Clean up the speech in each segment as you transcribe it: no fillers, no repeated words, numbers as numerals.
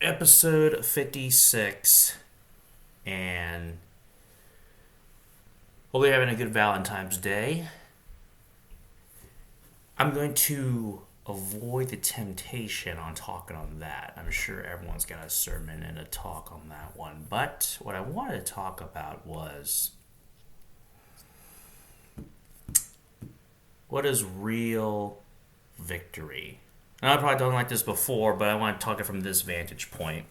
Episode 56, and hope you're having a good Valentine's Day. I'm going to avoid the temptation on talking on that. I'm sure everyone's got a sermon and a talk on that one. But what I wanted to talk about was what is real victory? And I've probably done like this before, but I want to talk it from this vantage point.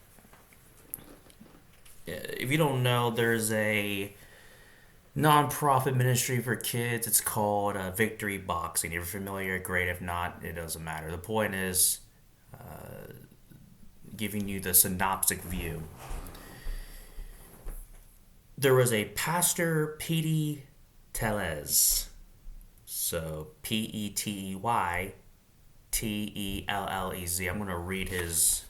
If you don't know, there's a nonprofit ministry for kids. It's called Victory Boxing. If you're familiar, great. If not, it doesn't matter. The point is giving you the synoptic view. There was a pastor, Petey Tellez. So Petey Tellez. I'm going to read his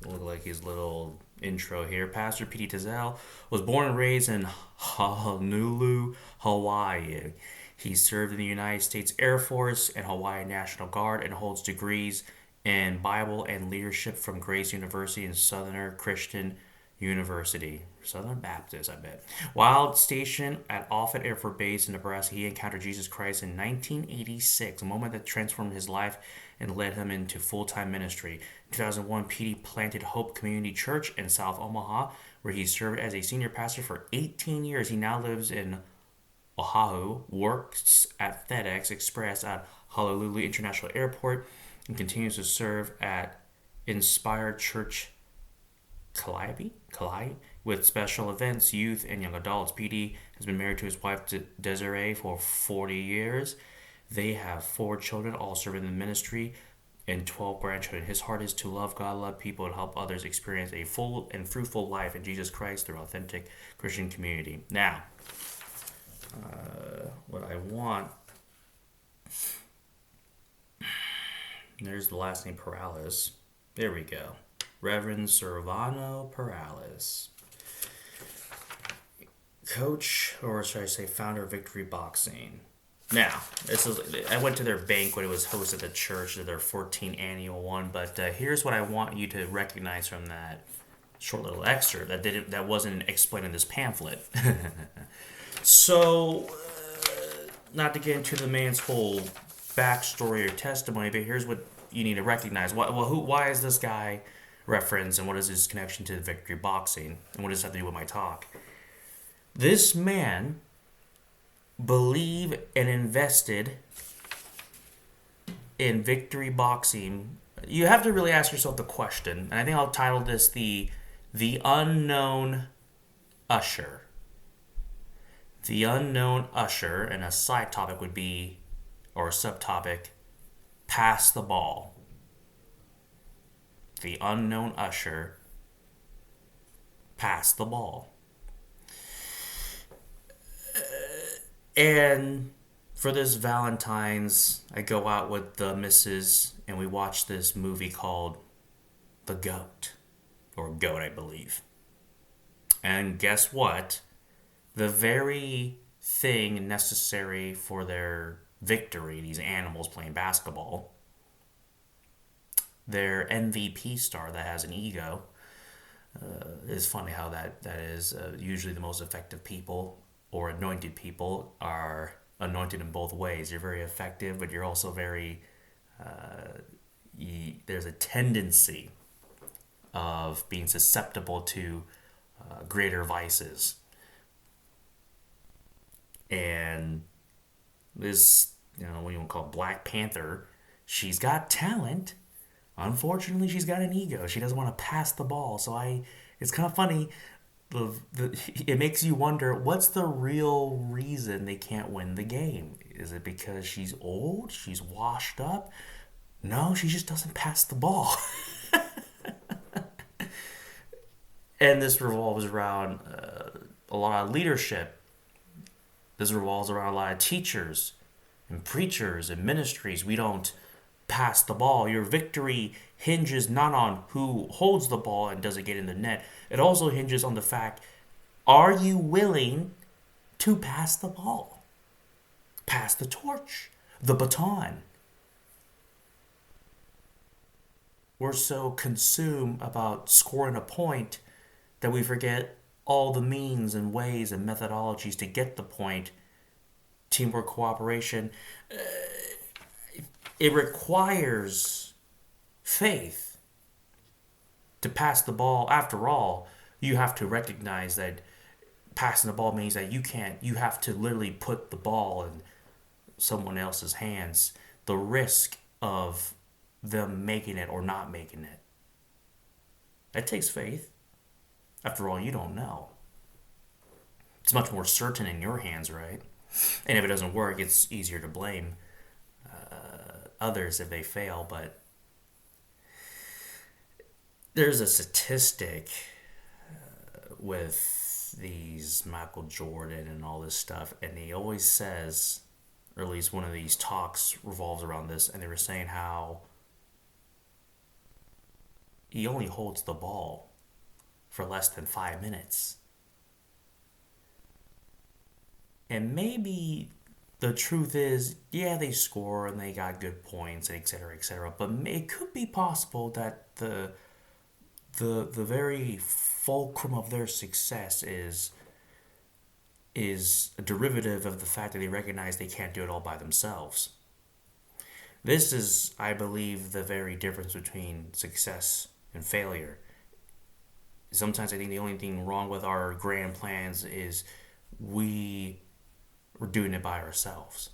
look like his little intro here. Pastor Petey Tellez was born and raised in Honolulu, Hawaii. He served in the United States Air Force and Hawaii National Guard and holds degrees in Bible and leadership from Grace University and Southern Christian University. Southern Baptist, I bet. While stationed at Offutt Air Force Base in Nebraska, he encountered Jesus Christ in 1986, a moment that transformed his life and led him into full-time ministry. In 2001, Petey planted Hope Community Church in South Omaha, where he served as a senior pastor for 18 years. He now lives in Oahu, works at FedEx Express at Honolulu International Airport, and continues to serve at Inspired Church Calliope with special events, youth, and young adults. PD has been married to his wife Desiree for 40 years. They have 4 children, all serving in the ministry, and 12 grandchildren. His heart is to love God, love people, and help others experience a full and fruitful life in Jesus Christ through authentic Christian community. Now, what I want... There's the last name, Perales. There we go. Reverend Servano Perales. Coach, or should I say founder of Victory Boxing. Now, I went to their banquet. It was hosted at the church, their 14th annual one. But here's what I want you to recognize from that short little excerpt that wasn't explained in this pamphlet. So, not to get into the man's whole backstory or testimony, but here's what you need to recognize. Why is this guy referenced, and what is his connection to Victory Boxing, and what does that have to do with my talk? This man believed and invested in Victory Boxing. You have to really ask yourself the question, and I think I'll title this the Unknown Usher. The Unknown Usher, and a side topic would be, or a subtopic, pass the ball. The Unknown Usher, pass the ball. And for this Valentine's, I go out with the missus and we watch this movie called The Goat. Or Goat, I believe. And guess what? The very thing necessary for their victory, these animals playing basketball, their MVP star that has an ego, it's funny how that is. Usually the most effective people or anointed people are anointed in both ways. You're very effective, but you're also very... there's a tendency of being susceptible to greater vices. And this, what you want to call Black Panther, she's got talent. Unfortunately, she's got an ego. She doesn't want to pass the ball. So it's kind of funny. It makes you wonder, what's the real reason they can't win the game? Is it because she's old? She's washed up? No, she just doesn't pass the ball. And this revolves around a lot of leadership. This revolves around a lot of teachers and preachers and ministries. We don't pass the ball. Your victory hinges not on who holds the ball and does it get in the net. It also hinges on the fact, are you willing to pass the ball? Pass the torch, the baton. We're so consumed about scoring a point that we forget all the means and ways and methodologies to get the point. Teamwork, cooperation. It requires faith to pass the ball. After all, you have to recognize that passing the ball means that you have to literally put the ball in someone else's hands. The risk of them making it or not making it. That takes faith. After all, you don't know. It's much more certain in your hands, right? And if it doesn't work, it's easier to blame others if they fail. But there's a statistic with these Michael Jordan and all this stuff, and he always says, or at least one of these talks revolves around this, and they were saying how he only holds the ball for less than 5 minutes. And maybe the truth is, yeah, they score and they got good points, and etc., etc. But it could be possible that the very fulcrum of their success is a derivative of the fact that they recognize they can't do it all by themselves. This is, I believe, the very difference between success and failure. Sometimes I think the only thing wrong with our grand plans is we're doing it by ourselves.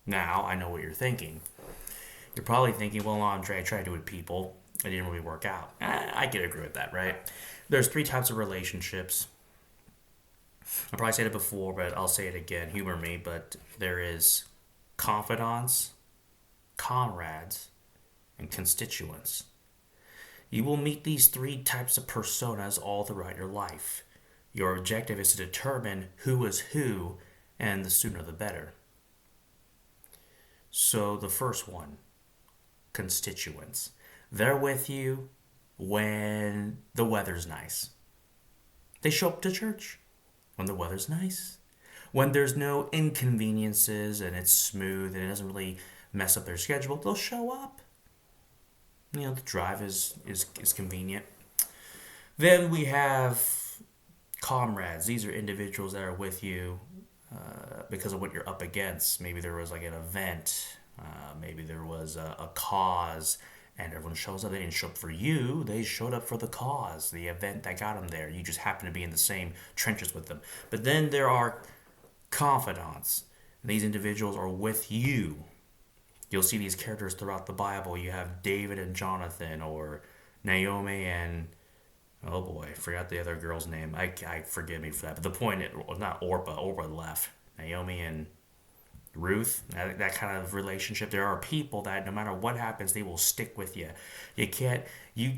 Now, I know what you're thinking. You're probably thinking, well, Andre, I tried to do it with people. It didn't really work out. I can agree with that, right? There's 3 types of relationships. I probably said it before, but I'll say it again. Humor me, but there is confidants, comrades, and constituents. You will meet these 3 types of personas all throughout your life. Your objective is to determine who is who, and the sooner the better. So the first one, constituents. They're with you when the weather's nice. They show up to church when the weather's nice. When there's no inconveniences and it's smooth and it doesn't really mess up their schedule, they'll show up. The drive is convenient. Then we have comrades. These are individuals that are with you because of what you're up against. Maybe there was like an event, maybe there was a cause, and everyone shows up. They didn't show up for you, they showed up for the cause, the event that got them there. You just happen to be in the same trenches with them. But then there are confidants. These individuals are with you. You'll see these characters throughout the Bible. You have David and Jonathan, or Naomi and, oh boy, I forgot the other girl's name. I forgive me for that. But the point, not Orpah. Orpah left. Naomi and Ruth, that kind of relationship. There are people that no matter what happens, they will stick with you. You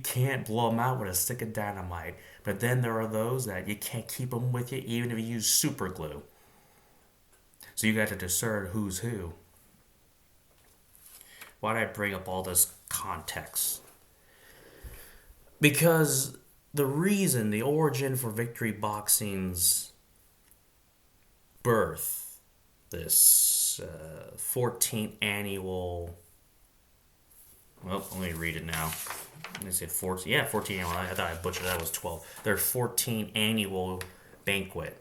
can't blow them out with a stick of dynamite. But then there are those that you can't keep them with you even if you use super glue. So you got to discern who's who. Why did I bring up all this context? Because the origin for Victory Boxing's birth, this 14th annual, well, let me read it now. I said 14, yeah, 14 annual, I thought I butchered that, was 12. Their 14th annual banquet.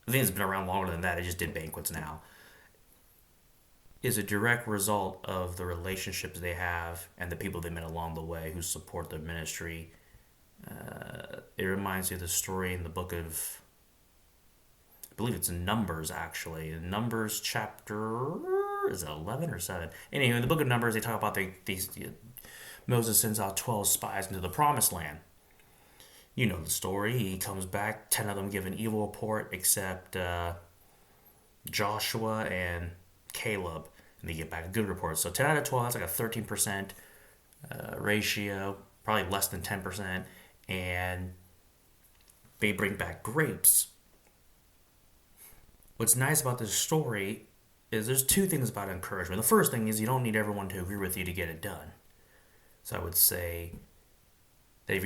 I think it's been around longer than that, they just did banquets now. Is a direct result of the relationships they have and the people they met along the way who support their ministry. It reminds me of the story in the book of, I believe it's Numbers, actually. In Numbers chapter, is it 11 or 7? Anyway, in the book of Numbers, they talk about Moses sends out 12 spies into the promised land. You know the story. He comes back, 10 of them give an evil report except Joshua and Caleb. And they get back a good report. So 10 out of 12, that's like a 13% ratio, probably less than 10%. And they bring back grapes. What's nice about this story is there's 2 things about encouragement. The first thing is you don't need everyone to agree with you to get it done. So I would say that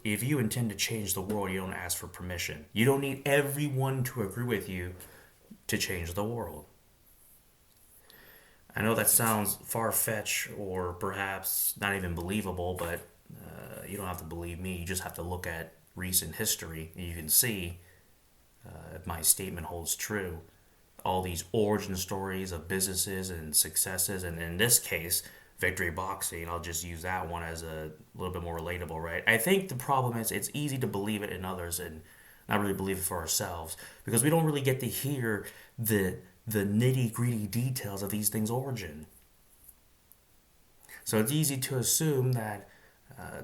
if you intend to change the world, you don't ask for permission. You don't need everyone to agree with you to change the world. I know that sounds far fetched or perhaps not even believable, but you don't have to believe me. You just have to look at recent history and you can see if my statement holds true. All these origin stories of businesses and successes, and in this case, Victory Boxing. I'll just use that one as a little bit more relatable, right? I think the problem is it's easy to believe it in others and not really believe it for ourselves because we don't really get to hear the nitty gritty details of these things' origin. So it's easy to assume that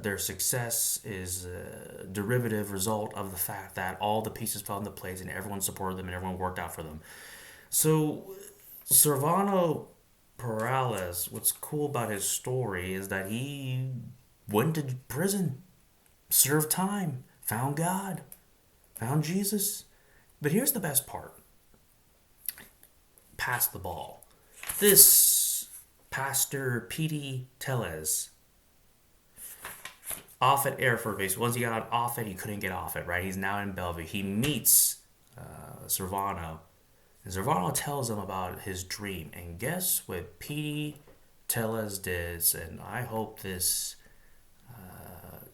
their success is a derivative result of the fact that all the pieces fell into place and everyone supported them and everyone worked out for them. So Servano Perales, what's cool about his story is that he went to prison, served time, found God, found Jesus. But here's the best part: pass the ball. This Pastor Petey Tellez, off at Air Force Base. Once he got off it, he couldn't get off it, right? He's now in Bellevue. He meets Servano, and Servano tells him about his dream. And guess what Petey Tellez did? And I hope this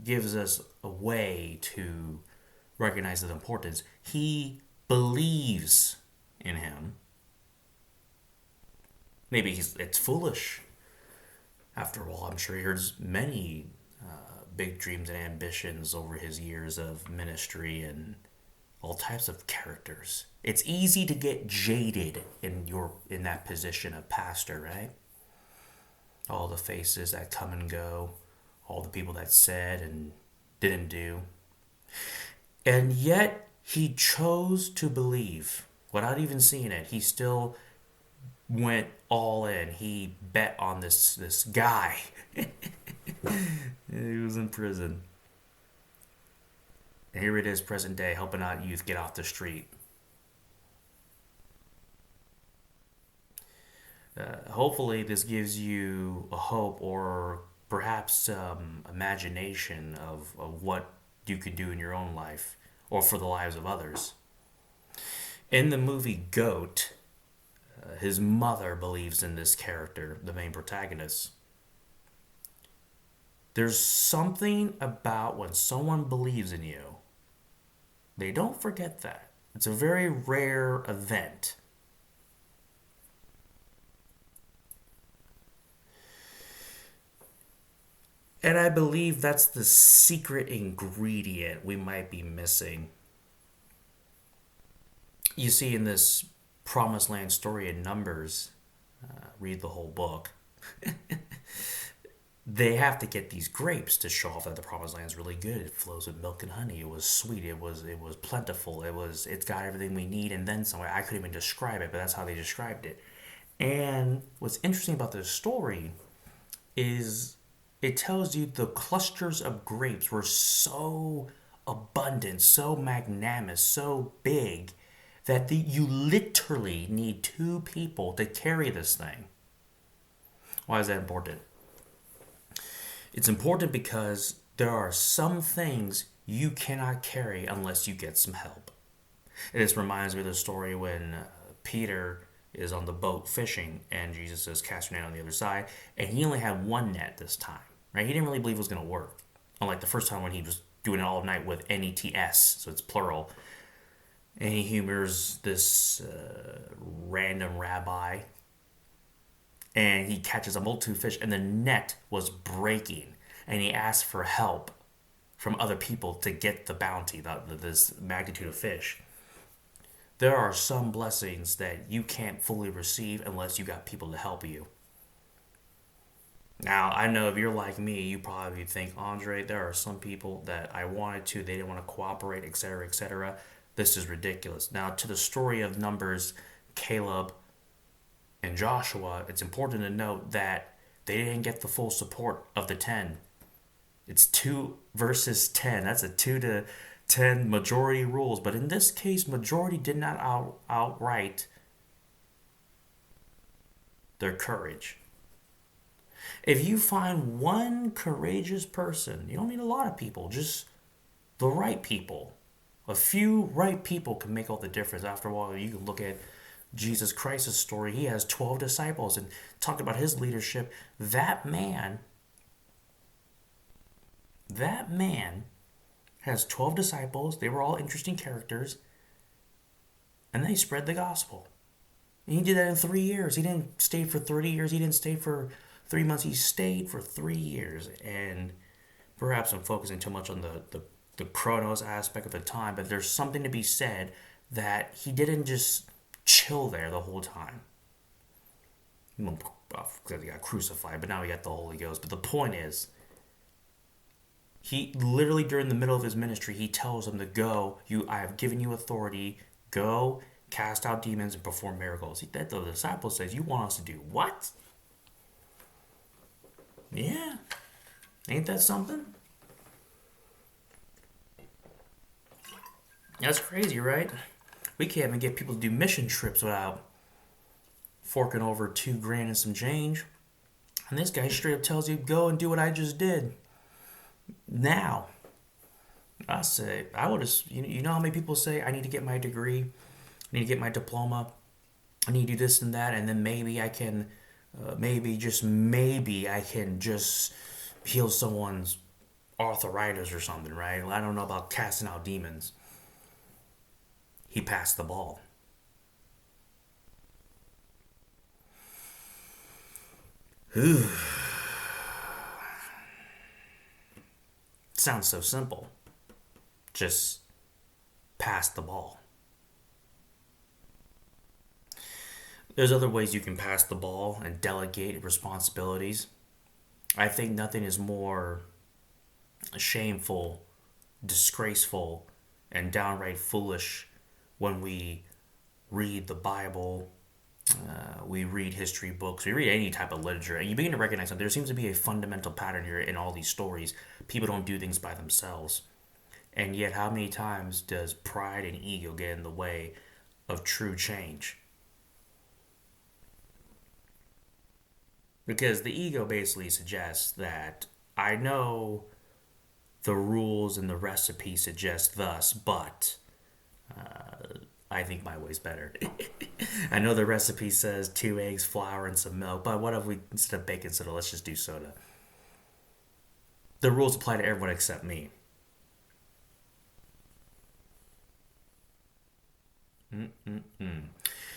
gives us a way to recognize his importance. He believes in him. Maybe it's foolish. After all, I'm sure he has many big dreams and ambitions over his years of ministry and all types of characters. It's easy to get jaded in that position of pastor, right? All the faces that come and go, all the people that said and didn't do. And yet he chose to believe without even seeing it. He still went all in. He bet on this guy. He was in prison. And here it is, present day, helping out youth get off the street. Hopefully, this gives you a hope or perhaps some imagination of what you can do in your own life or for the lives of others. In the movie Goat, his mother believes in this character, the main protagonist. There's something about when someone believes in you, they don't forget that. It's a very rare event. And I believe that's the secret ingredient we might be missing. You see, in this Promised Land story in Numbers, read the whole book, they have to get these grapes to show off that the Promised Land is really good. It flows with milk and honey. It was sweet. It was plentiful. It's got everything we need and then some. I couldn't even describe it, but that's how they described it. And what's interesting about this story is it tells you the clusters of grapes were so abundant, so magnanimous, so big that you literally need two people to carry this thing. Why is that important? It's important because there are some things you cannot carry unless you get some help. And this reminds me of the story when Peter is on the boat fishing and Jesus says, cast your net on the other side. And he only had one net this time, right? He didn't really believe it was going to work. Unlike the first time when he was doing it all night with NETS, so it's plural. And he humors this random rabbi. And he catches a multitude of fish, and the net was breaking. And he asked for help from other people to get the bounty, this magnitude of fish. There are some blessings that you can't fully receive unless you got people to help you. Now, I know if you're like me, you probably think, Andre, there are some people that I wanted to, they didn't want to cooperate, etc., etc. This is ridiculous. Now, to the story of Numbers, Caleb, and Joshua, it's important to note that they didn't get the full support of the 10. It's 2 versus 10. That's a 2 to 10 majority rules. But in this case, majority did not outright their courage. If you find one courageous person, you don't need a lot of people, just the right people. A few right people can make all the difference. After all, you can look at Jesus Christ's story, he has 12 disciples and talked about his leadership. That man has 12 disciples. They were all interesting characters, and they spread the gospel. And he did that in 3 years. He didn't stay for 30 years. He didn't stay for 3 months. He stayed for 3 years. And perhaps I'm focusing too much on the chronos aspect of the time, but there's something to be said that he didn't just chill there the whole time. Because he got crucified, but now he got the Holy Ghost. But the point is, he literally, during the middle of his ministry, he tells them to go. I have given you authority. Go, cast out demons, and perform miracles. The disciple says, you want us to do what? Yeah. Ain't that something? That's crazy, right? We can't even get people to do mission trips without forking over $2,000 and some change. And this guy straight up tells you, go and do what I just did. Now, I say, I would have, you know how many people say, I need to get my degree, I need to get my diploma, I need to do this and that, and then maybe I can, maybe I can just heal someone's arthritis or something, right? I don't know about casting out demons. He passed the ball. Ooh. Sounds so simple. Just pass the ball. There's other ways you can pass the ball and delegate responsibilities. I think nothing is more shameful, disgraceful, and downright foolish when we read the Bible, we read history books, we read any type of literature, and you begin to recognize that there seems to be a fundamental pattern here in all these stories. People don't do things by themselves. And yet, how many times does pride and ego get in the way of true change? Because the ego basically suggests that I know the rules and the recipe suggest thus, but I think my way's better. I know the recipe says 2 eggs, flour, and some milk, but what if we, instead of baking soda, let's just do soda? The rules apply to everyone except me.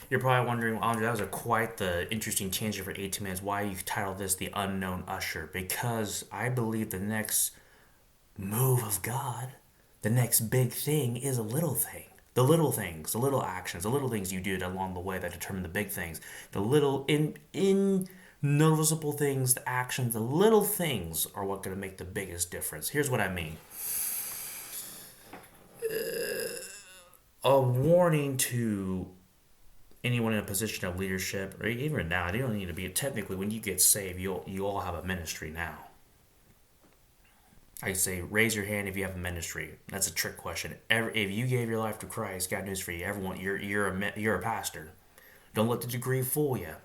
You're probably wondering, well, Andre, that was quite the interesting tangent for 18 minutes. Why you titled this The Unknown Usher? Because I believe the next move of God, the next big thing is a little thing. The little things, the little actions, the little things you did along the way that determine the big things. The little noticeable things, the actions, the little things are what going to make the biggest difference. Here's what I mean. A warning to anyone in a position of leadership, or even now, you don't need to be, technically when you get saved, you all have a ministry now. I say, raise your hand if you have a ministry. That's a trick question. If you gave your life to Christ, got news for you. Everyone, you're a pastor. Don't let the degree fool you.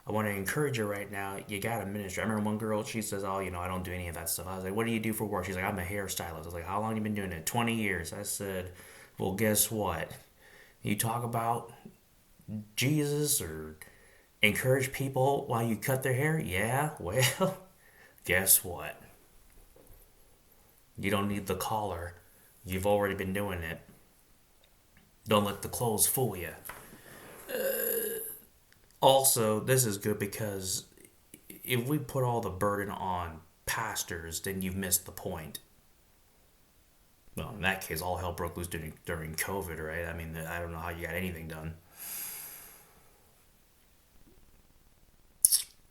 I want to encourage you right now. You got a ministry. I remember one girl. She says, "Oh, I don't do any of that stuff." I was like, "What do you do for work?" She's like, "I'm a hairstylist." I was like, "How long have you been doing it?" 20 years. I said, "Well, guess what? You talk about Jesus or encourage people while you cut their hair? Yeah. Well, guess what? You don't need the collar. You've already been doing it. Don't let the clothes fool you." Also, this is good because if we put all the burden on pastors, then you've missed the point. Well, in that case, all hell broke loose during COVID, right? I mean, I don't know how you got anything done.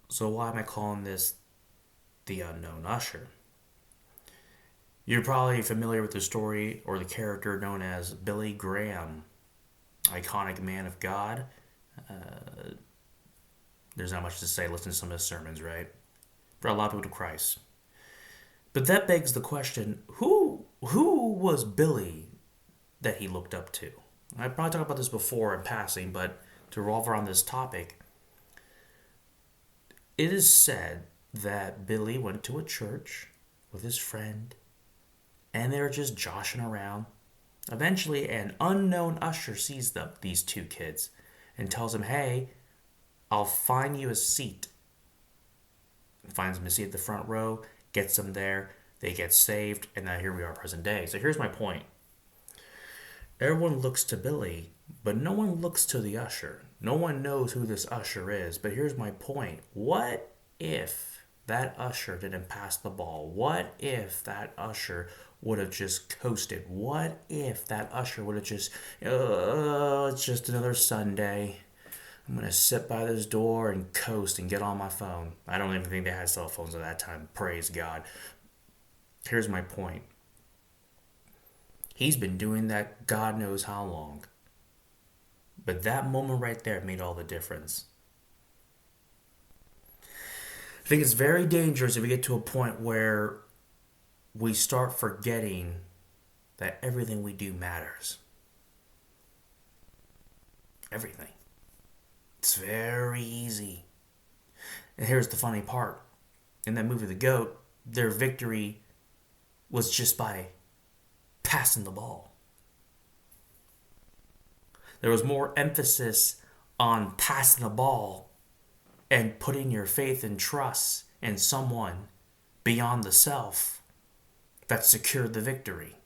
So why am I calling this The Unknown Usher? You're probably familiar with the story or the character known as Billy Graham, iconic man of God. There's not much to say. Listen to some of his sermons, right? Brought a lot of people to Christ. But that begs the question, who was Billy that he looked up to? I probably talked about this before in passing, but to revolve around this topic, it is said that Billy went to a church with his friend, and they were just joshing around. Eventually, an unknown usher sees these two kids and tells him, hey, I'll find you a seat. Finds him a seat at the front row, gets them there, they get saved, and now here we are, present day. So here's my point. Everyone looks to Billy, but no one looks to the usher. No one knows who this usher is, but here's my point. What if that usher didn't pass the ball? What if that usher would have just coasted? What if that usher would have just, it's just another Sunday. I'm going to sit by this door and coast and get on my phone. I don't even think they had cell phones at that time. Praise God. Here's my point. He's been doing that God knows how long. But that moment right there made all the difference. I think it's very dangerous if we get to a point where we start forgetting that everything we do matters. Everything. It's very easy. And here's the funny part. In that movie, The GOAT, their victory was just by passing the ball. There was more emphasis on passing the ball and putting your faith and trust in someone beyond the self that secured the victory.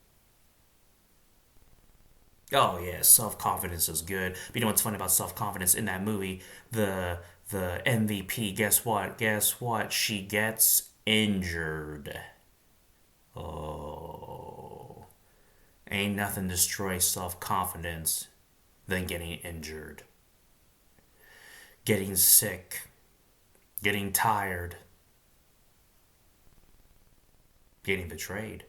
Oh yeah, self-confidence is good. But you know what's funny about self-confidence in that movie? The MVP, guess what? Guess what? She gets injured. Oh. Ain't nothing destroys self-confidence than getting injured. Getting sick. Getting tired. Getting betrayed.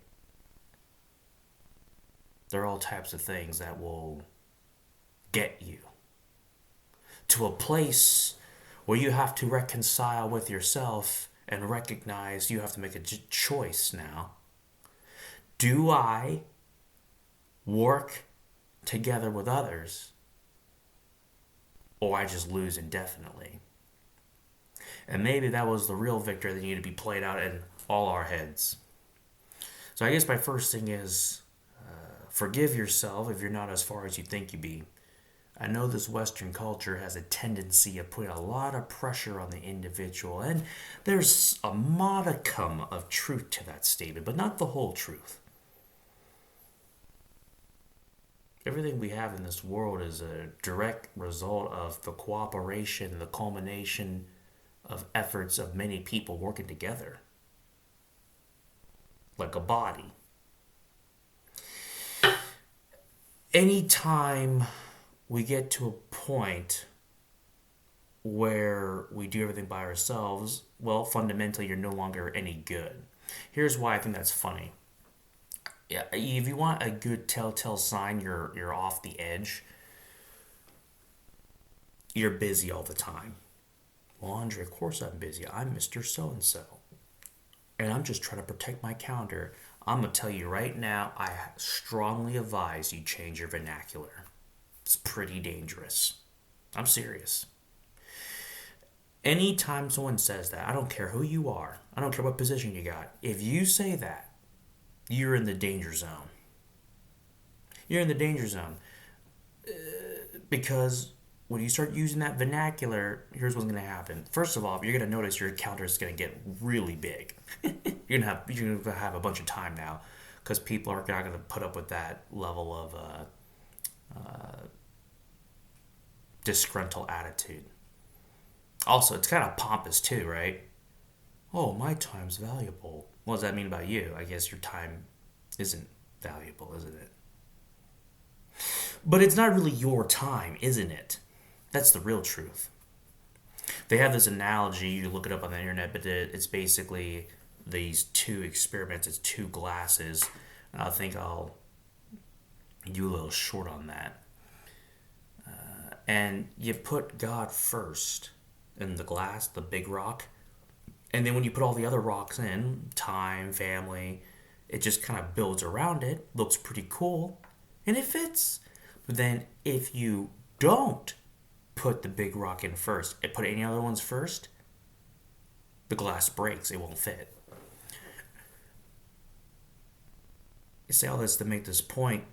There are all types of things that will get you to a place where you have to reconcile with yourself and recognize you have to make a choice now. Do I work together with others, or I just lose indefinitely? And maybe that was the real victory that needed to be played out in all our heads. So I guess my first thing is forgive yourself if you're not as far as you think you be. I know this Western culture has a tendency of putting a lot of pressure on the individual, and there's a modicum of truth to that statement, but not the whole truth. Everything we have in this world is a direct result of the cooperation, the culmination of efforts of many people working together, like a body. Anytime we get to a point where we do everything by ourselves, well, fundamentally, you're no longer any good. Here's why I think that's funny. Yeah, if you want a good telltale sign you're off the edge, you're busy all the time. Well, Andre, of course I'm busy. I'm Mr. So-and-so. And I'm just trying to protect my calendar. I'm going to tell you right now, I strongly advise you change your vernacular. It's pretty dangerous. I'm serious. Anytime someone says that, I don't care who you are, I don't care what position you got, if you say that, you're in the danger zone. You're in the danger zone. Because when you start using that vernacular, here's what's going to happen. First of all, you're going to notice your calendar is going to get really big. you're going to have a bunch of time now because people are not going to put up with that level of disgruntled attitude. Also, it's kind of pompous too, right? Oh, my time's valuable. What does that mean about you? I guess your time isn't valuable, isn't it? But it's not really your time, isn't it? That's the real truth. They have this analogy, you look it up on the internet, but it's basically these two experiments, it's two glasses. I think I'll do a little short on that. And you put God first in the glass, the big rock. And then when you put all the other rocks in, time, family, it just kind of builds around it, looks pretty cool, and it fits. But then if you don't put the big rock in first and put any other ones first, the glass breaks, it won't fit. I say all this to make this point.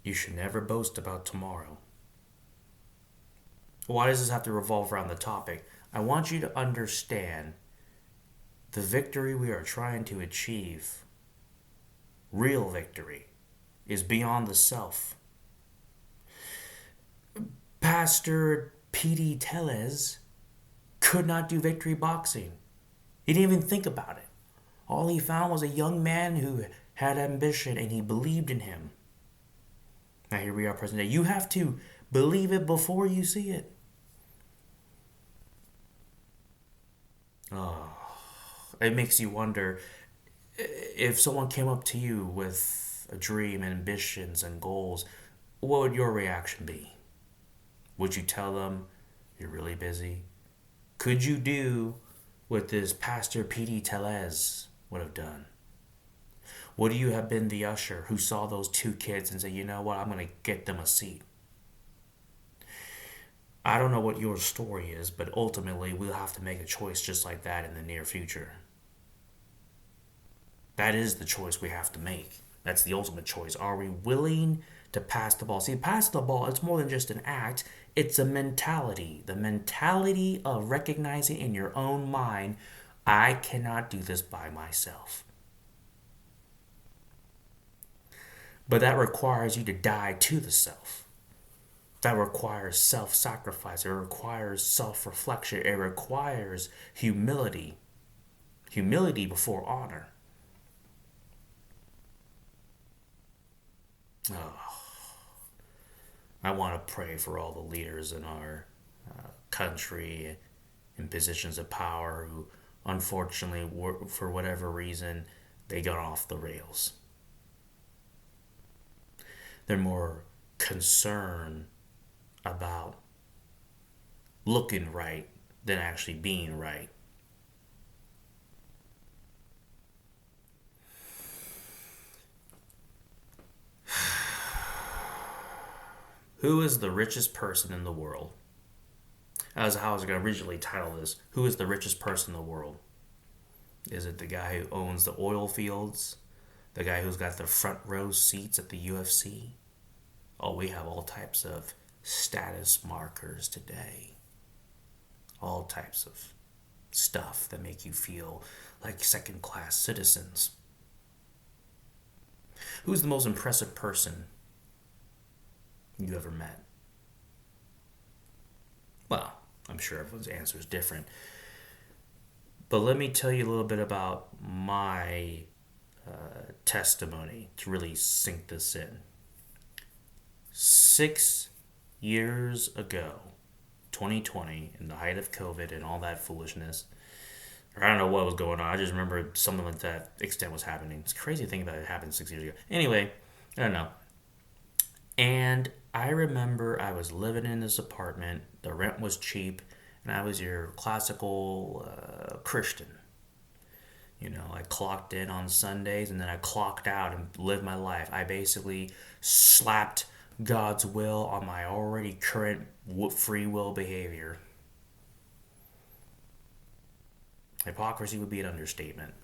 You should never boast about tomorrow. Why does this have to revolve around the topic? I want you to understand the victory we are trying to achieve, real victory, is beyond the self. Pastor P.D. Tellez could not do victory boxing. He didn't even think about it. All he found was a young man who had ambition and he believed in him. Now here we are present day. You have to believe it before you see it. Oh, it makes you wonder if someone came up to you with a dream, ambitions, and goals, what would your reaction be? Would you tell them you're really busy? Could you do what this Pastor P.D. Tellez would have done? Would you have been the usher who saw those two kids and said, you know what, I'm going to get them a seat? I don't know what your story is, but ultimately we'll have to make a choice just like that in the near future. That is the choice we have to make. That's the ultimate choice. Are we willing to pass the ball? See, pass the ball, it's more than just an act. It's a mentality. The mentality of recognizing in your own mind, I cannot do this by myself. But that requires you to die to the self. That requires self-sacrifice. It requires self-reflection. It requires humility. Humility before honor. Oh, I want to pray for all the leaders in our country in positions of power who, unfortunately, for whatever reason, they got off the rails. They're more concerned about looking right than actually being right. Who is the richest person in the world? As how I was going to originally title this. Who is the richest person in the world? Is it the guy who owns the oil fields? The guy who's got the front row seats at the UFC? Oh, we have all types of status markers today. All types of stuff that make you feel like second-class citizens. Who's the most impressive person you ever met? Well, I'm sure everyone's answer is different. But let me tell you a little bit about my testimony to really sink this in. 6 years ago, 2020, in the height of COVID and all that foolishness, or I don't know what was going on. I just remember something like that extent was happening. It's crazy to think about it happened 6 years ago. Anyway, I don't know. And I remember I was living in this apartment. The rent was cheap, and I was your classical Christian. You know, I clocked in on Sundays, and then I clocked out and lived my life. I basically slapped God's will on my already current free will behavior. Hypocrisy would be an understatement.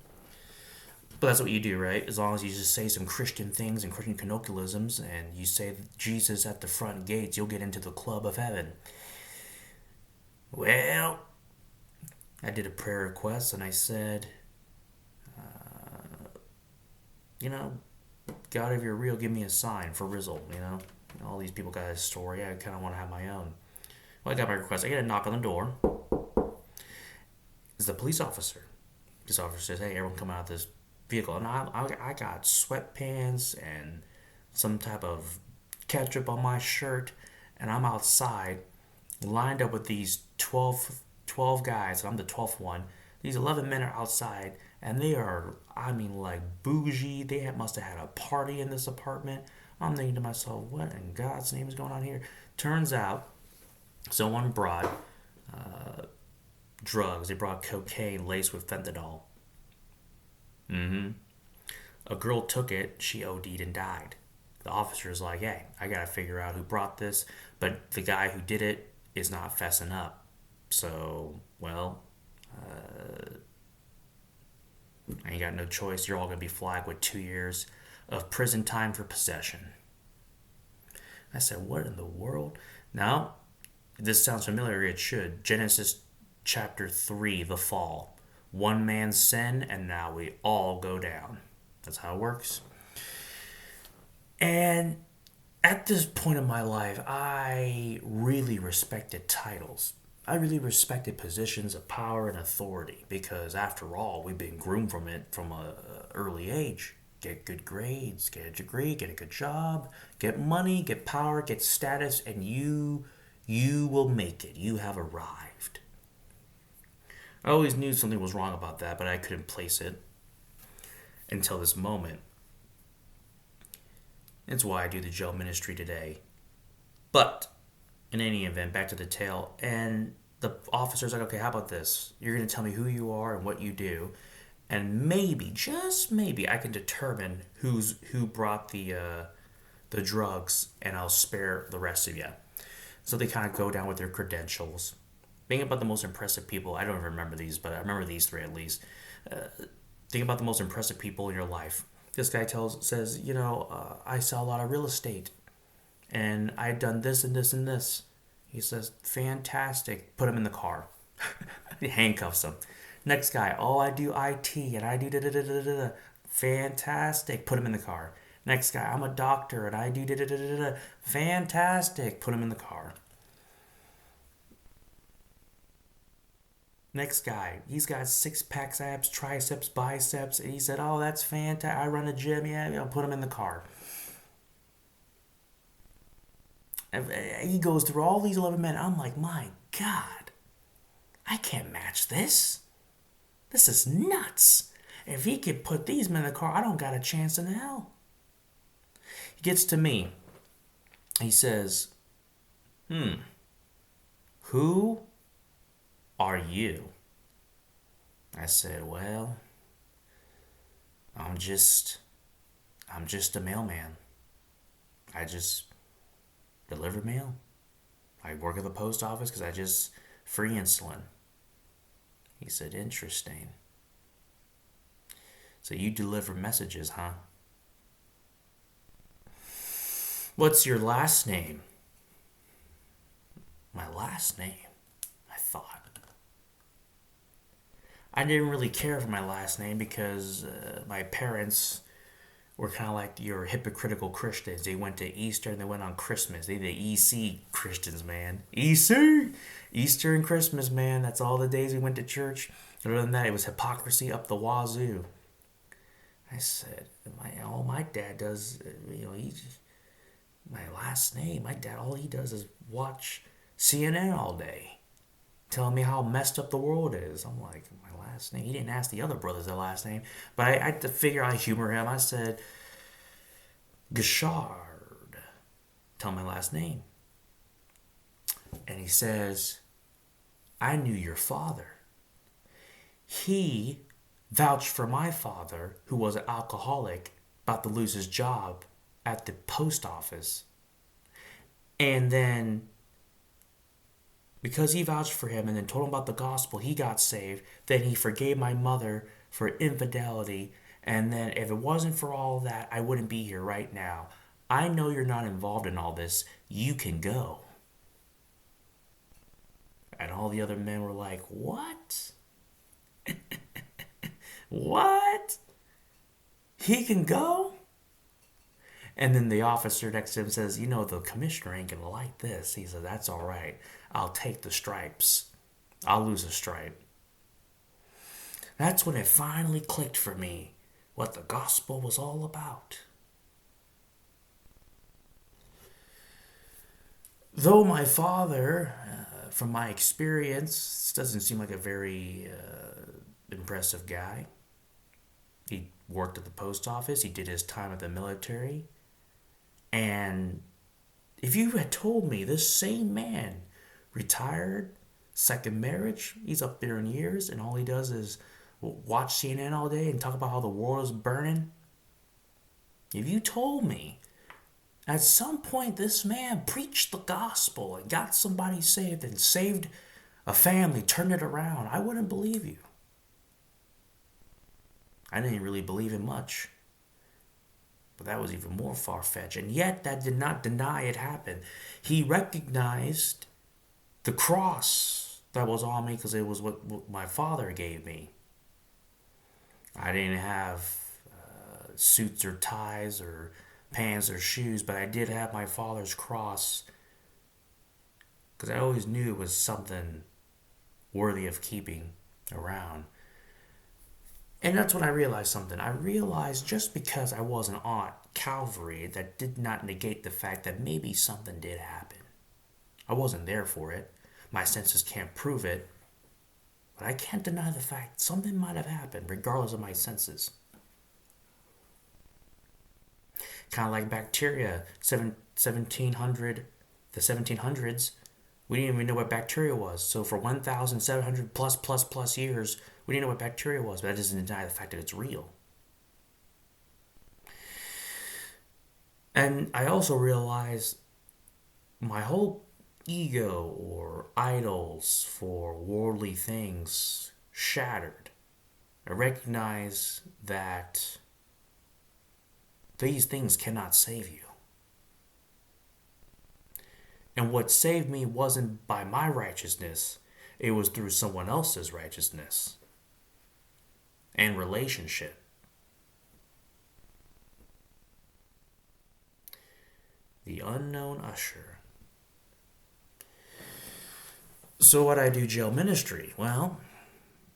But that's what you do, right? As long as you just say some Christian things and Christian colloquialisms and you say Jesus at the front gates, you'll get into the club of heaven. Well, I did a prayer request and I said, you know, God, if you're real, give me a sign for Rizzle, you know? All these people got a story. I kind of want to have my own. Well, I got my request. I get a knock on the door. It's the police officer. This officer says, hey, everyone come out of this vehicle. And I got sweatpants and some type of ketchup on my shirt. And I'm outside lined up with these 12 guys. I'm the 12th one. These 11 men are outside. And they are, I mean, like bougie. They must have had a party in this apartment. I'm thinking to myself, what in God's name is going on here? Turns out someone brought drugs. They brought cocaine laced with fentanyl. A girl took it. She OD'd and died. The officer's like, hey, I got to figure out who brought this. But the guy who did it is not fessing up. So, well, I ain't got no choice. You're all going to be flagged with 2 years of prison time for possession. I said, what in the world? Now, This sounds familiar, it should. Genesis chapter 3, the fall. One man's sin, and now we all go down. That's how it works. And at this point in my life, I really respected titles. I really respected positions of power and authority because, after all, we've been groomed from it from a early age. Get good grades, get a degree, get a good job, get money, get power, get status, and you will make it. You have arrived. I always knew something was wrong about that, but I couldn't place it until this moment. It's why I do the jail ministry today. But in any event, back to the tale, and the officer's like, okay, how about this? You're gonna tell me who you are and what you do, and maybe, just maybe, I can determine who brought the drugs, and I'll spare the rest of you. So they kind of go down with their credentials. Think about the most impressive people. I don't remember these, but I remember these three at least. Think about the most impressive people in your life. This guy says, I sell a lot of real estate, and I've done this and this and this. He says, fantastic. Put him in the car. He handcuffs him. Next guy, oh, I do IT and I do da da da da da da. Fantastic. Put him in the car. Next guy, I'm a doctor and I do da da da da da. Fantastic. Put him in the car. Next guy, he's got six packs, abs, triceps, biceps, and he said, oh, that's fantastic. I run a gym. Yeah, I'll put him in the car. And he goes through all these 11 men. I'm like, my God, I can't match this. This is nuts. If he could put these men in the car, I don't got a chance in hell. He gets to me. He says, who are you? I said, well, I'm just a mailman. I just deliver mail. I work at the post office because I just free insulin. He said, interesting. So you deliver messages, huh? What's your last name? My last name, I thought. I didn't really care for my last name because my parents were kind of like your hypocritical Christians. They went to Easter and they went on Christmas. They the EC Christians, man. EC! Easter and Christmas, man. That's all the days we went to church. Other than that, it was hypocrisy up the wazoo. I said, all my dad does, my last name, my dad, all he does is watch CNN all day, telling me how messed up the world is. I'm like, my last name? He didn't ask the other brothers their last name. But I had to figure out, humor him. I said, Gashard. Tell him my last name. And he says, I knew your father. He vouched for my father, who was an alcoholic, about to lose his job at the post office. And then, because he vouched for him and then told him about the gospel, he got saved. Then he forgave my mother for infidelity. And then if it wasn't for all of that, I wouldn't be here right now. I know you're not involved in all this. You can go. And all the other men were like, what? What? He can go? And then the officer next to him says, the commissioner ain't gonna like this. He said, that's all right. I'll take the stripes. I'll lose a stripe. That's when it finally clicked for me what the gospel was all about. Though my father, from my experience, doesn't seem like a very impressive guy. He worked at the post office. He did his time at the military. And if you had told me this same man retired, second marriage, he's up there in years, and all he does is watch CNN all day and talk about how the world is burning. If you told me at some point this man preached the gospel and got somebody saved and saved a family, turned it around, I wouldn't believe you. I didn't really believe in much. But that was even more far-fetched. And yet that did not deny it happened. He recognized The cross that was on me because it was what my father gave me. I didn't have suits or ties or pants or shoes, but I did have my father's cross because I always knew it was something worthy of keeping around. And that's when I realized something. I realized just because I wasn't on Calvary, that did not negate the fact that maybe something did happen. I wasn't there for it. My senses can't prove it. But I can't deny the fact something might have happened, regardless of my senses. Kind of like bacteria, 1700, the 1700s, we didn't even know what bacteria was. So for 1,700 plus years, we didn't know what bacteria was, but that doesn't deny the fact that it's real. And I also realized my whole ego or idols for worldly things shattered. I recognize that these things cannot save you. And what saved me wasn't by my righteousness, it was through someone else's righteousness and relationship. The Unknown Usher. So what I do jail ministry? Well,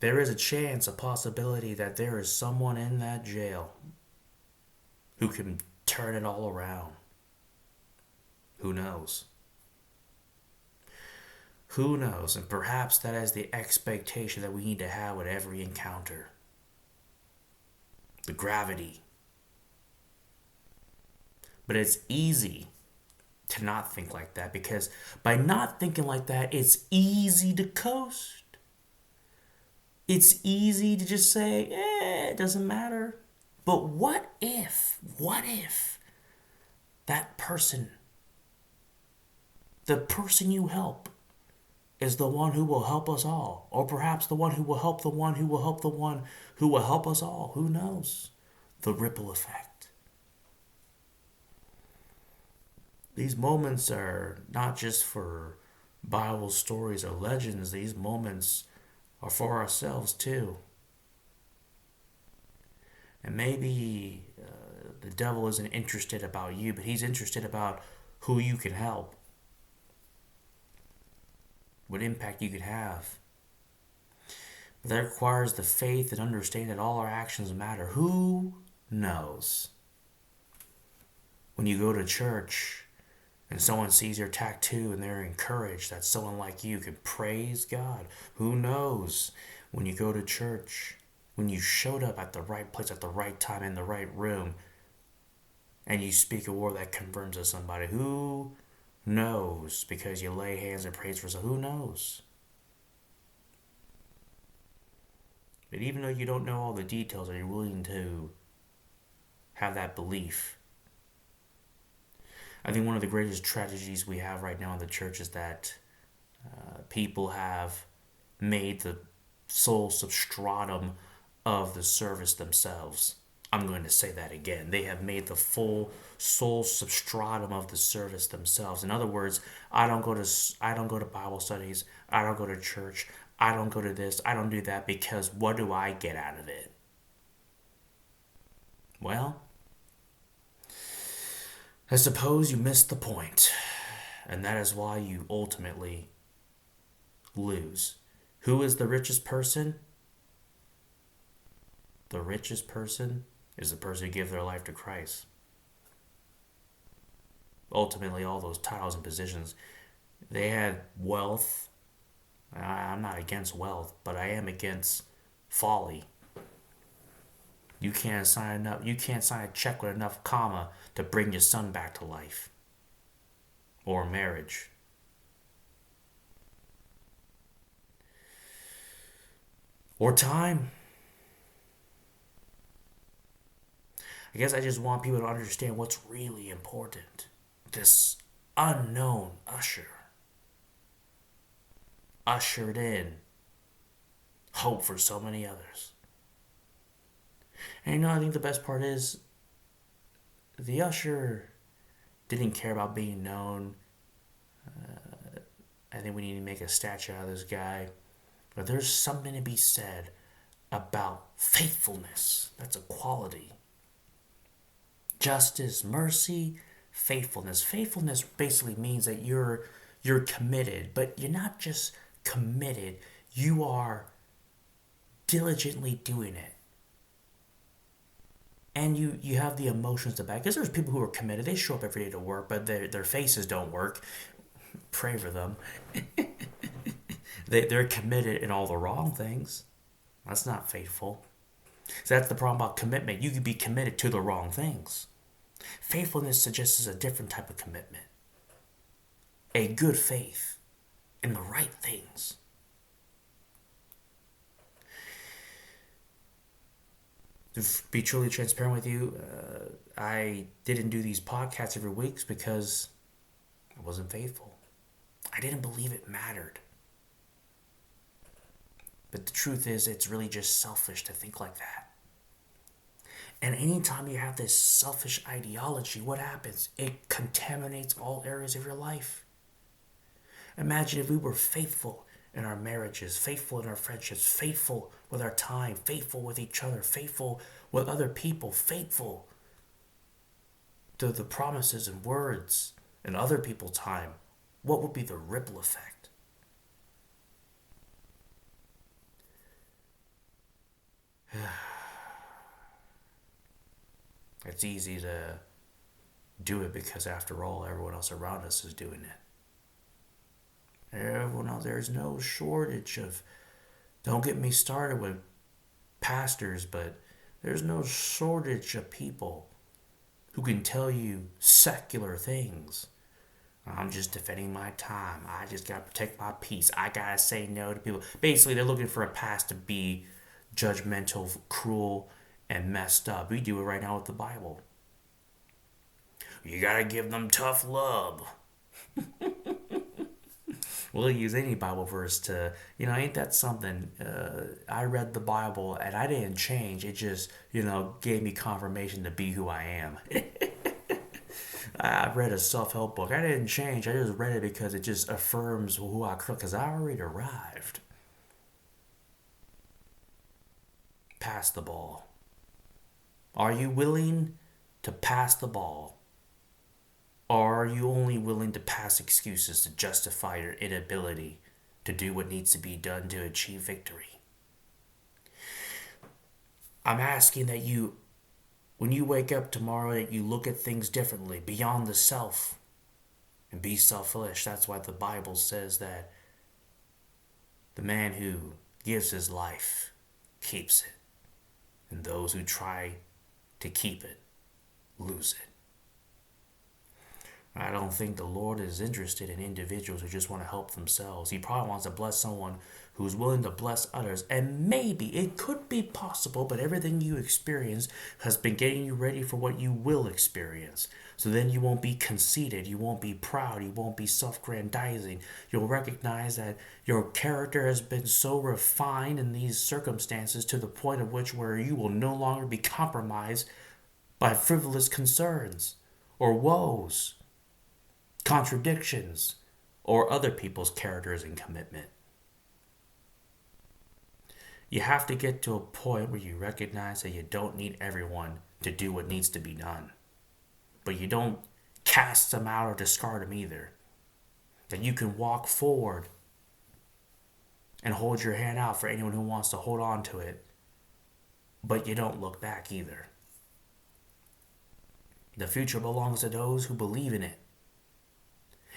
there is a chance, a possibility that there is someone in that jail who can turn it all around. Who knows? Who knows? And perhaps that is the expectation that we need to have with every encounter. The gravity. But it's easy to not think like that, because by not thinking like that, it's easy to coast. It's easy to just say, it doesn't matter. But what if that person, the person you help, is the one who will help us all? Or perhaps the one who will help the one who will help the one who will help us all. Who knows? The ripple effect. These moments are not just for Bible stories or legends. These moments are for ourselves too. And maybe the devil isn't interested about you, but he's interested about who you can help. What impact you could have. But that requires the faith and understanding that all our actions matter. Who knows? When you go to church and someone sees your tattoo and they're encouraged that someone like you can praise God. Who knows? When you go to church, when you showed up at the right place at the right time in the right room, and you speak a word that confirms to somebody. Who knows? Because you lay hands and praise for someone. Who knows? But even though you don't know all the details, are you willing to have that belief? I think one of the greatest tragedies we have right now in the church is that people have made the sole substratum of the service themselves. I'm going to say that again. They have made the full sole substratum of the service themselves. In other words, I don't go to Bible studies. I don't go to church. I don't go to this. I don't do that because what do I get out of it? Well, I suppose you missed the point, and that is why you ultimately lose. Who is the richest person? The richest person is the person who gives their life to Christ. Ultimately, all those titles and positions, they had wealth. I'm not against wealth, but I am against folly. You can't sign a check with enough comma to bring your son back to life. Or marriage. Or time. I guess I just want people to understand what's really important. This unknown usher ushered in hope for so many others. And I think the best part is the usher didn't care about being known. I think we need to make a statue out of this guy. But there's something to be said about faithfulness. That's a quality. Justice, mercy, faithfulness. Faithfulness basically means that you're committed, but you're not just committed, you are diligently doing it. And you have the emotions to back. Because there's people who are committed. They show up every day to work, but their faces don't work. Pray for them. They're committed in all the wrong things. That's not faithful. So that's the problem about commitment. You could be committed to the wrong things. Faithfulness suggests a different type of commitment. A good faith in the right things. To be truly transparent with you, I didn't do these podcasts every week because I wasn't faithful. I didn't believe it mattered. But the truth is, it's really just selfish to think like that. And anytime you have this selfish ideology, what happens? It contaminates all areas of your life. Imagine if we were faithful in our marriages, faithful in our friendships, faithful with our time, faithful with each other, faithful with other people, faithful to the promises and words in other people's time. What would be the ripple effect? It's easy to do it because, after all, everyone else around us is doing it. Everyone else, there's no shortage of, don't get me started with pastors, but there's no shortage of people who can tell you secular things. I'm just defending my time. I just gotta protect my peace. I gotta say no to people. Basically, they're looking for a past to be judgmental, cruel, and messed up. We do it right now with the Bible. You gotta give them tough love. We'll use any Bible verse to, ain't that something? I read the Bible and I didn't change. It just, gave me confirmation to be who I am. I read a self-help book. I didn't change. I just read it because it just affirms who I could, because I already arrived. Pass the ball. Are you willing to pass the ball? Or are you only willing to pass excuses to justify your inability to do what needs to be done to achieve victory? I'm asking that you, when you wake up tomorrow, that you look at things differently, beyond the self, and be selfish. That's why the Bible says that the man who gives his life keeps it, and those who try to keep it lose it. I don't think the Lord is interested in individuals who just want to help themselves. He probably wants to bless someone who's willing to bless others. And maybe it could be possible, but everything you experience has been getting you ready for what you will experience. So then you won't be conceited, you won't be proud, you won't be self-grandizing. You'll recognize that your character has been so refined in these circumstances to the point of which where you will no longer be compromised by frivolous concerns or woes, contradictions, or other people's characters and commitment. You have to get to a point where you recognize that you don't need everyone to do what needs to be done. But you don't cast them out or discard them either. That you can walk forward and hold your hand out for anyone who wants to hold on to it. But you don't look back either. The future belongs to those who believe in it.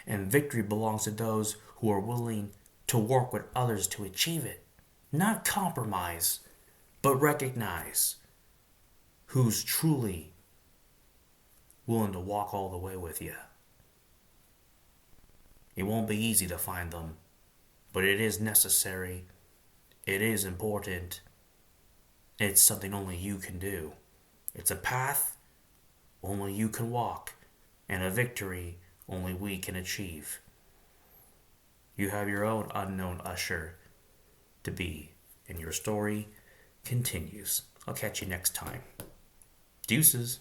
And victory belongs to those who are willing to work with others to achieve it. Not compromise, but recognize who's truly willing to walk all the way with you. It won't be easy to find them, but it is necessary. It is important. It's something only you can do. It's a path only you can walk, and a victory only we can achieve. You have your own unknown usher to be, and your story continues. I'll catch you next time. Deuces.